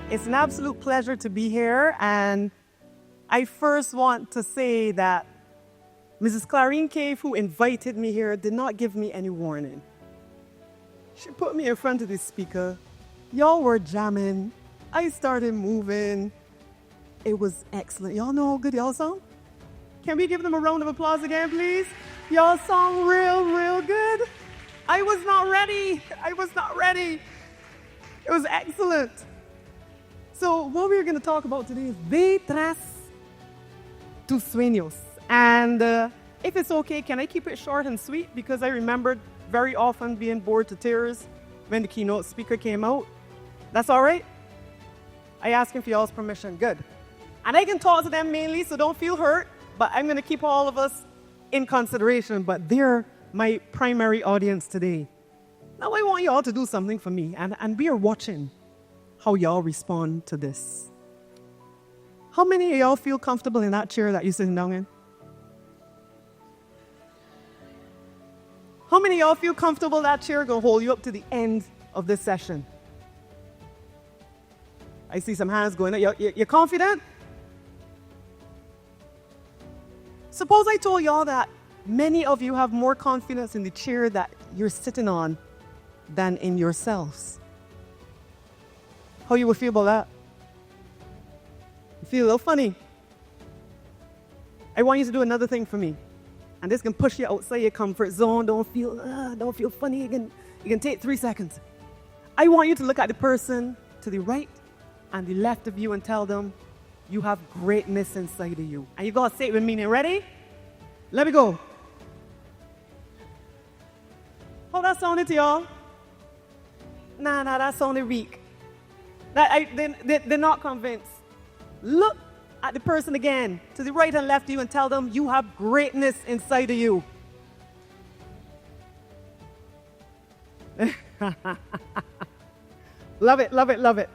It's an absolute pleasure to be here, and I first want to say that Mrs. Clarine Cave, who invited me here, did not give me any warning. She put me in front of the speaker. Y'all were jamming. I started moving. It was excellent. Y'all know how good y'all song? Can we give them a round of applause again, please? Y'all song real good. I was not ready. It was excellent. So what we're going to talk about today is Tras Tus Sueños. And if it's okay, can I keep it short and sweet? Because I remembered very often being bored to tears when the keynote speaker came out. That's all right? I ask him for y'all's permission. Good. And I can talk to them mainly, so don't feel hurt. But I'm going to keep all of us in consideration. But they're my primary audience today. Now I want y'all to do something for me. And we are watching how y'all respond to this. How many of y'all feel comfortable in that chair that you're sitting down in? How many of y'all feel comfortable that chair going to hold you up to the end of this session? I see some hands going up. You're confident? Suppose I told y'all that many of you have more confidence in the chair that you're sitting on than in yourselves. How you would feel about that? You feel a little funny? I want you to do another thing for me. And this can push you outside your comfort zone. Don't feel funny. You can take 3 seconds. I want you to look at the person to the right and the left of you and tell them you have greatness inside of you. And you got to say it with meaning. Ready? Let me go. How that sounded to y'all? Nah, that sounded weak. They're not convinced. Look at the person again, to the right and left of you, and tell them you have greatness inside of you. Love it.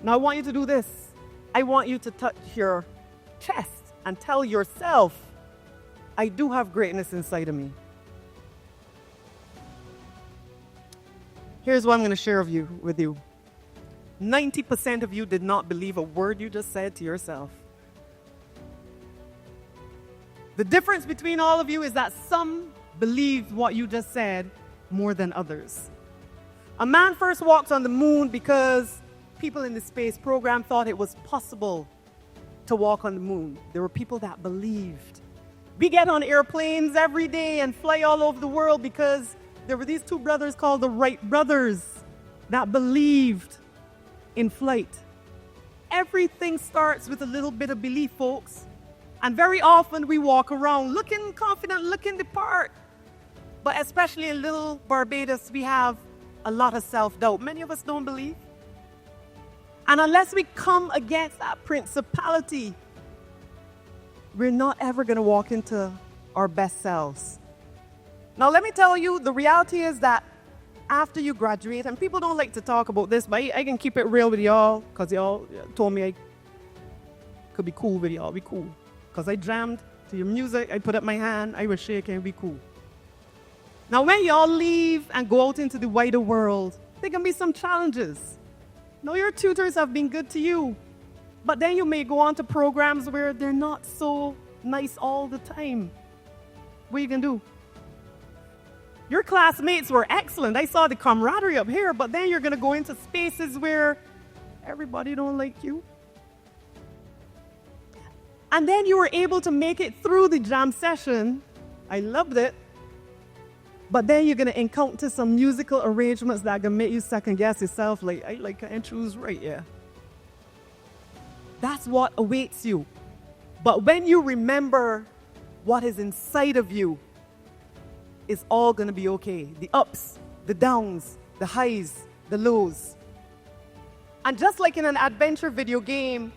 Now I want you to do this. I want you to touch your chest and tell yourself, I do have greatness inside of me. Here's what I'm going to share with you. 90% of you did not believe a word you just said to yourself. The difference between all of you is that some believed what you just said more than others. A man first walked on the moon because people in the space program thought it was possible to walk on the moon. There were people that believed. We get on airplanes every day and fly all over the world because there were these two brothers called the Wright brothers that believed in flight. Everything starts with a little bit of belief, folks. And very often we walk around looking confident, looking the part. But especially in little Barbados, we have a lot of self-doubt. Many of us don't believe. And unless we come against that principality, we're not ever going to walk into our best selves. Now, let me tell you, the reality is that after you graduate, and people don't like to talk about this, but I can keep it real with y'all, because y'all told me I could be cool with y'all, be cool. Because I jammed to your music, I put up my hand, I was shaking, be cool. Now, when y'all leave and go out into the wider world, there can be some challenges. Now, your tutors have been good to you, but then you may go on to programs where they're not so nice all the time. What are you going to do? Your classmates were excellent. I saw the camaraderie up here, but then you're going to go into spaces where everybody don't like you. And then you were able to make it through the jam session. I loved it. But then you're going to encounter some musical arrangements that are going to make you second guess yourself, like, I can't choose right, yeah. That's what awaits you. But when you remember what is inside of you, it's all going to be okay. The ups, the downs, the highs, the lows. And just like in an adventure video game,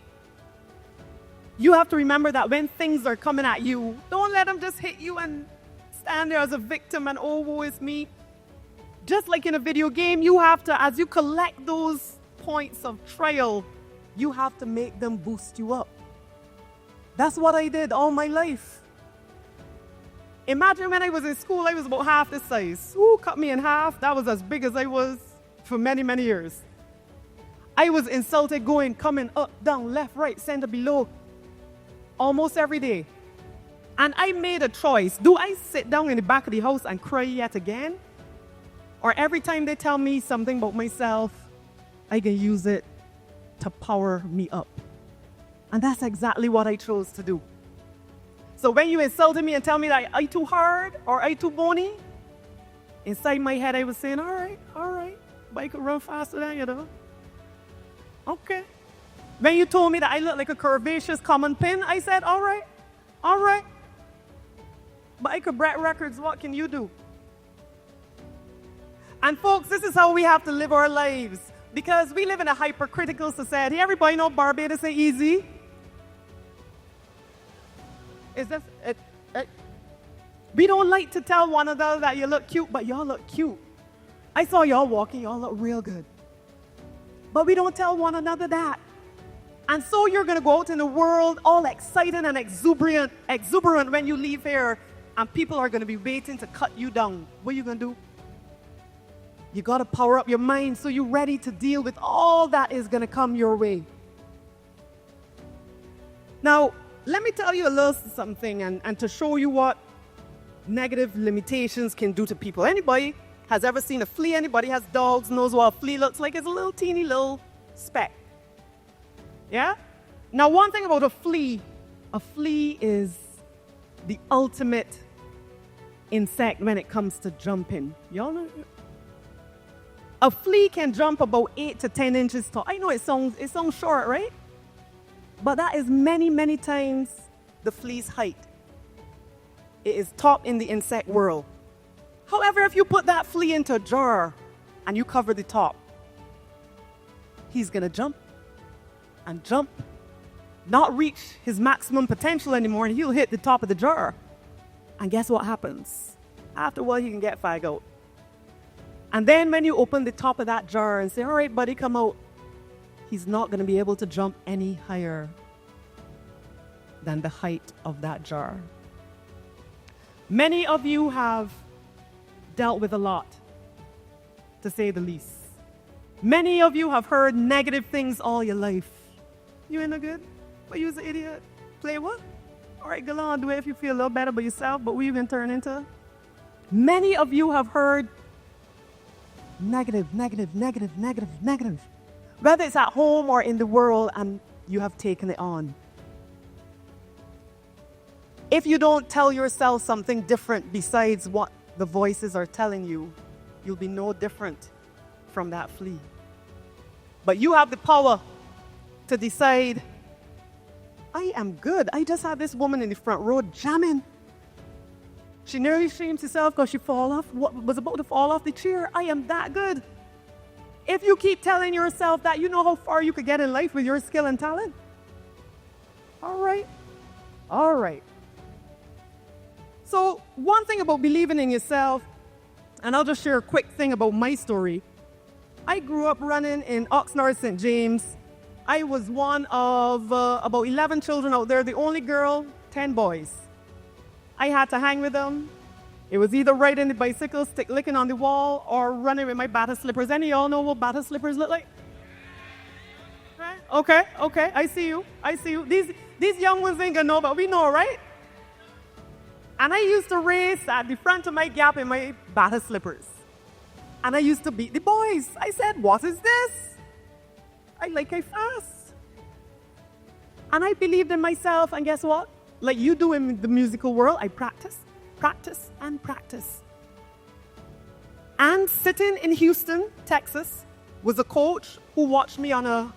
you have to remember that when things are coming at you, don't let them just hit you and stand there as a victim and, oh, woe is me. Just like in a video game, you have to, as you collect those points of trial, you have to make them boost you up. That's what I did all my life. Imagine when I was in school, I was about half this size. Ooh, cut me in half. That was as big as I was for many, many years. I was insulted going, coming, up, down, left, right, center, below, almost every day. And I made a choice. Do I sit down in the back of the house and cry yet again? Or every time they tell me something about myself, I can use it to power me up. And that's exactly what I chose to do. So when you insulted me and tell me that I too hard or I too bony, inside my head I was saying, all right, but I could run faster than you though. Okay. When you told me that I look like a curvaceous common pin, I said, all right. But I could break records, what can you do? And folks, this is how we have to live our lives. Because we live in a hypercritical society. Everybody know Barbados ain't easy. We don't like to tell one another that you look cute, but y'all look cute. I saw y'all walking, y'all look real good. But we don't tell one another that. And so you're going to go out in the world all excited and exuberant when you leave here, and people are going to be waiting to cut you down. What are you going to do? You got to power up your mind so you're ready to deal with all that is going to come your way. Now, let me tell you a little something and to show you what negative limitations can do to people. Anybody has ever seen a flea? Anybody has dogs, knows what a flea looks like? It's a little teeny little speck. Yeah? Now, one thing about a flea is the ultimate insect when it comes to jumping. Y'all know? A flea can jump about 8 to 10 inches tall. I know it sounds short, right? But that is many, many times the flea's height. It is top in the insect world. However, if you put that flea into a jar and you cover the top, he's going to jump and jump, not reach his maximum potential anymore, and he'll hit the top of the jar. And guess what happens? After a while, he can get fag out. And then when you open the top of that jar and say, all right, buddy, come out, he's not going to be able to jump any higher than the height of that jar. Many of you have dealt with a lot, to say the least. Many of you have heard negative things all your life. You ain't no good? But you was an idiot. Play what? All right, go on, do it if you feel a little better about yourself, but what you going to turn into? Many of you have heard negative. Whether it's at home or in the world, and you have taken it on. If you don't tell yourself something different besides what the voices are telling you, you'll be no different from that flea. But you have the power to decide, I am good. I just had this woman in the front row jamming. She nearly shamed herself because she was about to fall off the chair. I am that good. If you keep telling yourself that, you know how far you could get in life with your skill and talent. All right. So one thing about believing in yourself, and I'll just share a quick thing about my story. I grew up running in Oxnard, St. James. I was one of about 11 children out there, the only girl, 10 boys. I had to hang with them. It was either riding the bicycle, stick licking on the wall, or running with my batter slippers. Any of y'all know what batter slippers look like? Right? Okay, I see you. These young ones ain't gonna know, but we know, right? And I used to race at the front of my gap in my batter slippers. And I used to beat the boys. I said, what is this? I fast. And I believed in myself, and guess what? Like you do in the musical world, I practice. And sitting in Houston, Texas, was a coach who watched me on a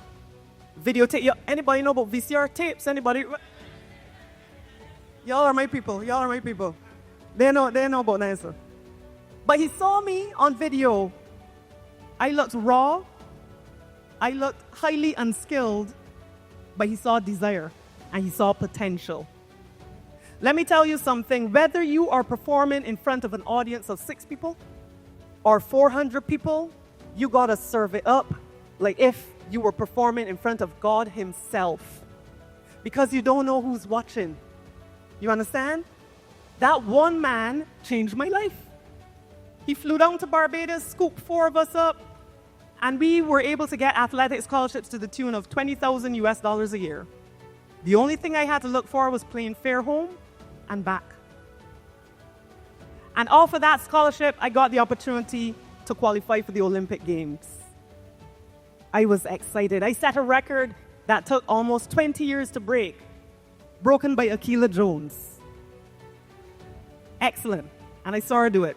videotape. Anybody know about VCR tapes? Anybody? Y'all are my people. They know about that. But he saw me on video. I looked raw. I looked highly unskilled. But he saw desire and he saw potential. Let me tell you something. Whether you are performing in front of an audience of 6 people or 400 people, you got to serve it up like if you were performing in front of God himself. Because you don't know who's watching. You understand? That one man changed my life. He flew down to Barbados, scooped 4 of us up, And we were able to get athletic scholarships to the tune of $20,000 a year. The only thing I had to look for was plane fare home and back. And off of that scholarship, I got the opportunity to qualify for the Olympic Games. I was excited. I set a record that took almost 20 years to break, broken by Akila Jones. Excellent. And I saw her do it.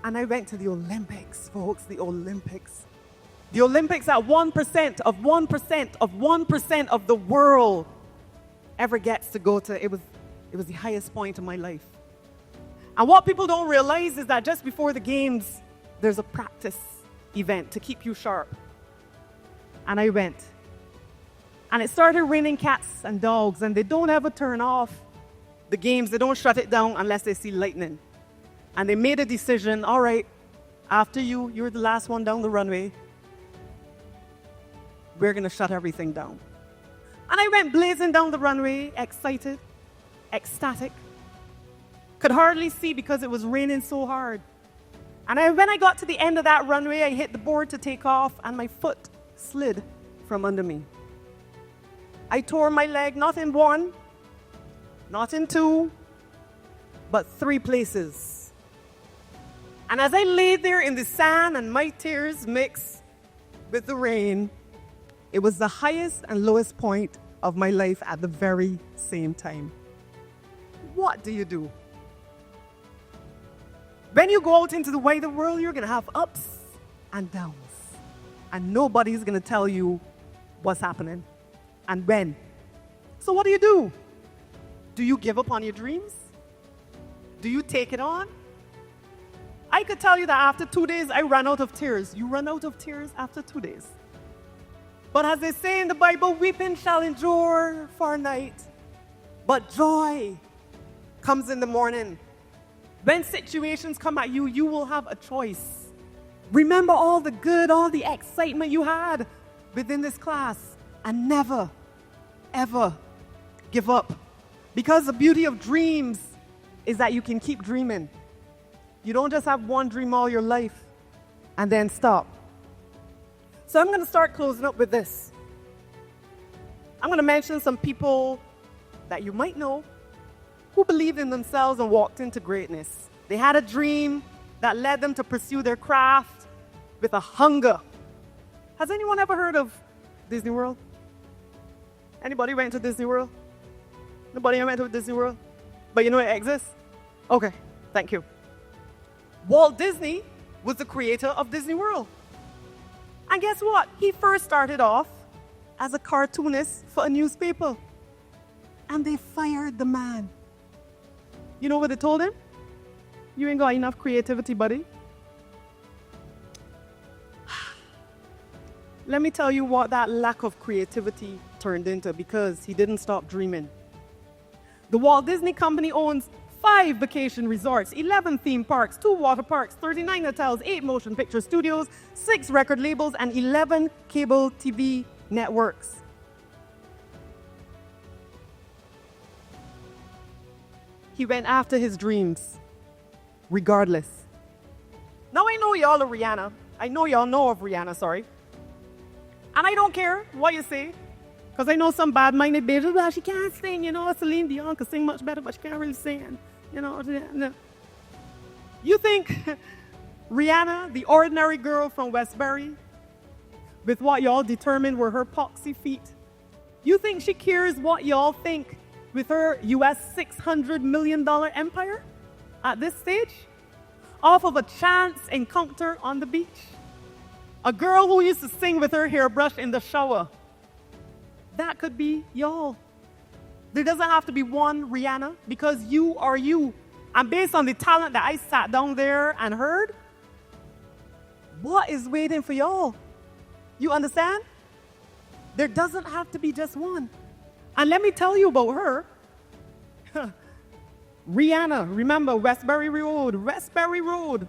And I went to the Olympics, folks, the Olympics. The Olympics at 1% of 1% of 1% of the world ever gets to go to. It was the highest point of my life. And what people don't realize is that just before the games, there's a practice event to keep you sharp. And I went. And it started raining cats and dogs, and they don't ever turn off the games. They don't shut it down unless they see lightning. And they made a decision, all right, after you're the last one down the runway, we're going to shut everything down. And I went blazing down the runway, excited, ecstatic. Could hardly see because it was raining so hard. And when I got to the end of that runway, I hit the board to take off, and my foot slid from under me. I tore my leg, not in one, not in two, but 3 places. And as I lay there in the sand and my tears mixed with the rain, it was the highest and lowest point of my life at the very same time. What do you do? When you go out into the wider world, you're going to have ups and downs. And nobody's going to tell you what's happening and when. So what do? Do you give up on your dreams? Do you take it on? I could tell you that after 2 days, I ran out of tears. You run out of tears after 2 days. But as they say in the Bible, weeping shall endure for a night, but joy comes in the morning. When situations come at you, you will have a choice. Remember all the good, all the excitement you had within this class, and never, ever give up. Because the beauty of dreams is that you can keep dreaming. You don't just have one dream all your life and then stop. So I'm going to start closing up with this. I'm going to mention some people that you might know who believed in themselves and walked into greatness. They had a dream that led them to pursue their craft with a hunger. Has anyone ever heard of Disney World? Anybody went to Disney World? Nobody went to Disney World? But you know it exists? Okay, thank you. Walt Disney was the creator of Disney World. And guess what? He first started off as a cartoonist for a newspaper. And they fired the man. You know what they told him? You ain't got enough creativity, buddy. Let me tell you what that lack of creativity turned into, because he didn't stop dreaming. The Walt Disney Company owns 5 vacation resorts, 11 theme parks, 2 water parks, 39 hotels, 8 motion picture studios, 6 record labels, and 11 cable TV networks. He went after his dreams, regardless. Now I know y'all are Rihanna. I know y'all know of Rihanna, sorry. And I don't care what you say, because I know some bad-minded bitches, well, she can't sing, Celine Dion can sing much better, but she can't really sing, You think Rihanna, the ordinary girl from Westbury, with what y'all determined were her poxy feet, you think she cares what y'all think with her US $600 million empire at this stage? Off of a chance encounter on the beach? A girl who used to sing with her hairbrush in the shower. That could be y'all. There doesn't have to be one Rihanna, because you are you. And based on the talent that I sat down there and heard, what is waiting for y'all? You understand? There doesn't have to be just one. And let me tell you about her. Rihanna, remember Westbury Road.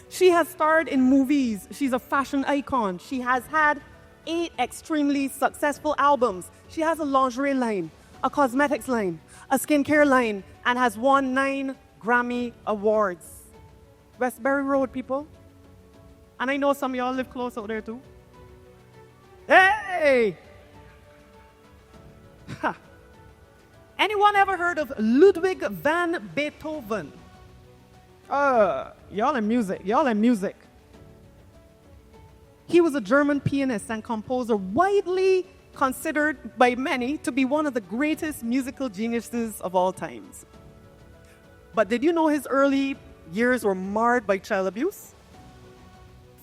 She has starred in movies. She's a fashion icon. She has had 8 extremely successful albums. She has a lingerie line, a cosmetics line, a skincare line, and has won 9 Grammy Awards. Westbury Road, people. And I know some of y'all live close out there too. Hey! Ha. Anyone ever heard of Ludwig van Beethoven? Y'all in music. Y'all in music. He was a German pianist and composer widely considered by many to be one of the greatest musical geniuses of all times. But did you know his early years were marred by child abuse?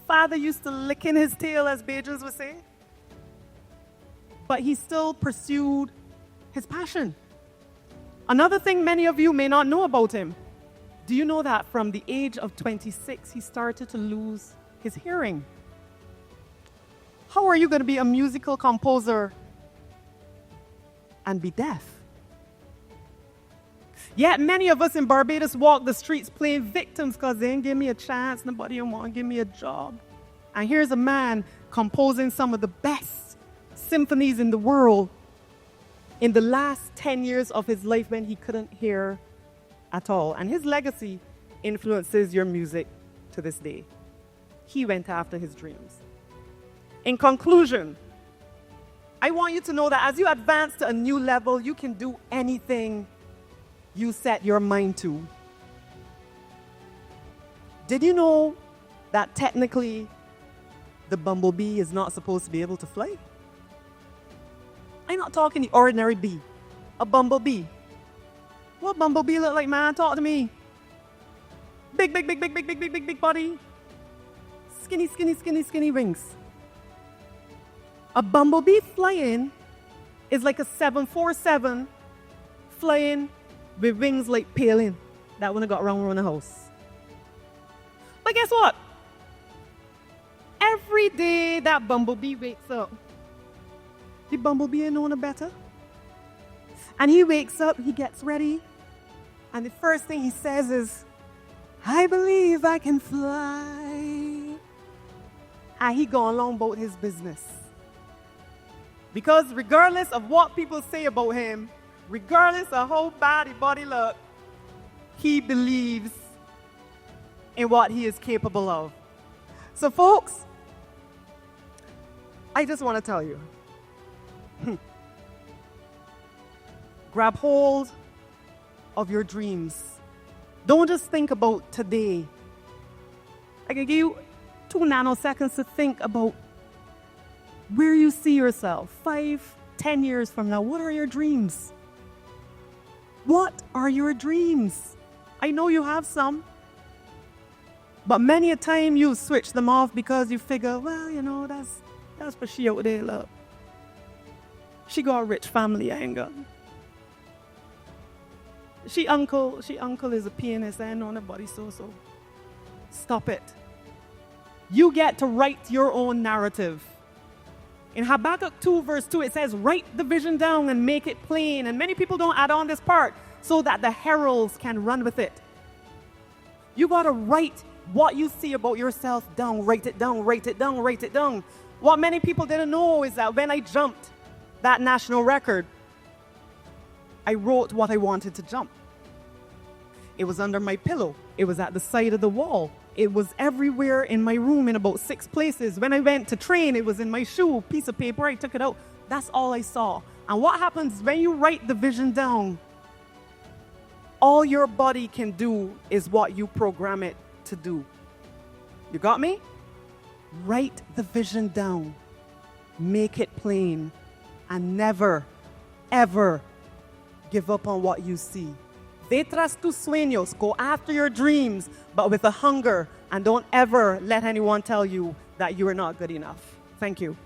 Father used to lick in his tail, as Bajans would say. But he still pursued his passion. Another thing many of you may not know about him. Do you know that from the age of 26, he started to lose his hearing? How are you going to be a musical composer and be deaf? Yet many of us in Barbados walk the streets playing victims because they ain't give me a chance, nobody want to give me a job. And here's a man composing some of the best symphonies in the world in the last 10 years of his life when he couldn't hear at all. And his legacy influences your music to this day. He went after his dreams. In conclusion, I want you to know that as you advance to a new level, you can do anything you set your mind to. Did you know that technically the bumblebee is not supposed to be able to fly? I'm not talking the ordinary bee, a bumblebee. What bumblebee look like, man? Talk to me. Big body. Skinny wings. A bumblebee flying is like a 747 flying with wings like paling. That one I got around the house. But guess what? Every day that bumblebee wakes up, the bumblebee ain't knowing no better. And he wakes up, he gets ready, and the first thing he says is, I believe I can fly. And he go along about his business. Because regardless of what people say about him, regardless of how bad his body look, he believes in what he is capable of. So folks, I just want to tell you, grab hold of your dreams. Don't just think about today. I can give you 2 nanoseconds to think about where you see yourself 5, 10 years from now. What are your dreams? What are your dreams? I know you have some, but many a time you switch them off because you figure, well, you know, that's for she out there, look. She got a rich family, I ain't got. She uncle is a pianist, I ain't know nobody so. Stop it. You get to write your own narrative. In Habakkuk 2 verse 2, it says, write the vision down and make it plain. And many people don't add on this part so that the heralds can run with it. You got to write what you see about yourself down. Write it down, write it down, write it down. What many people didn't know is that when I jumped that national record, I wrote what I wanted to jump. It was under my pillow. It was at the side of the wall. It was everywhere in my room in about 6 places. When I went to train, it was in my shoe, piece of paper, I took it out. That's all I saw. And what happens when you write the vision down? All your body can do is what you program it to do. You got me? Write the vision down. Make it plain. And never, ever give up on what you see. Tras tus sueños. Go after your dreams, but with a hunger. And don't ever let anyone tell you that you are not good enough. Thank you.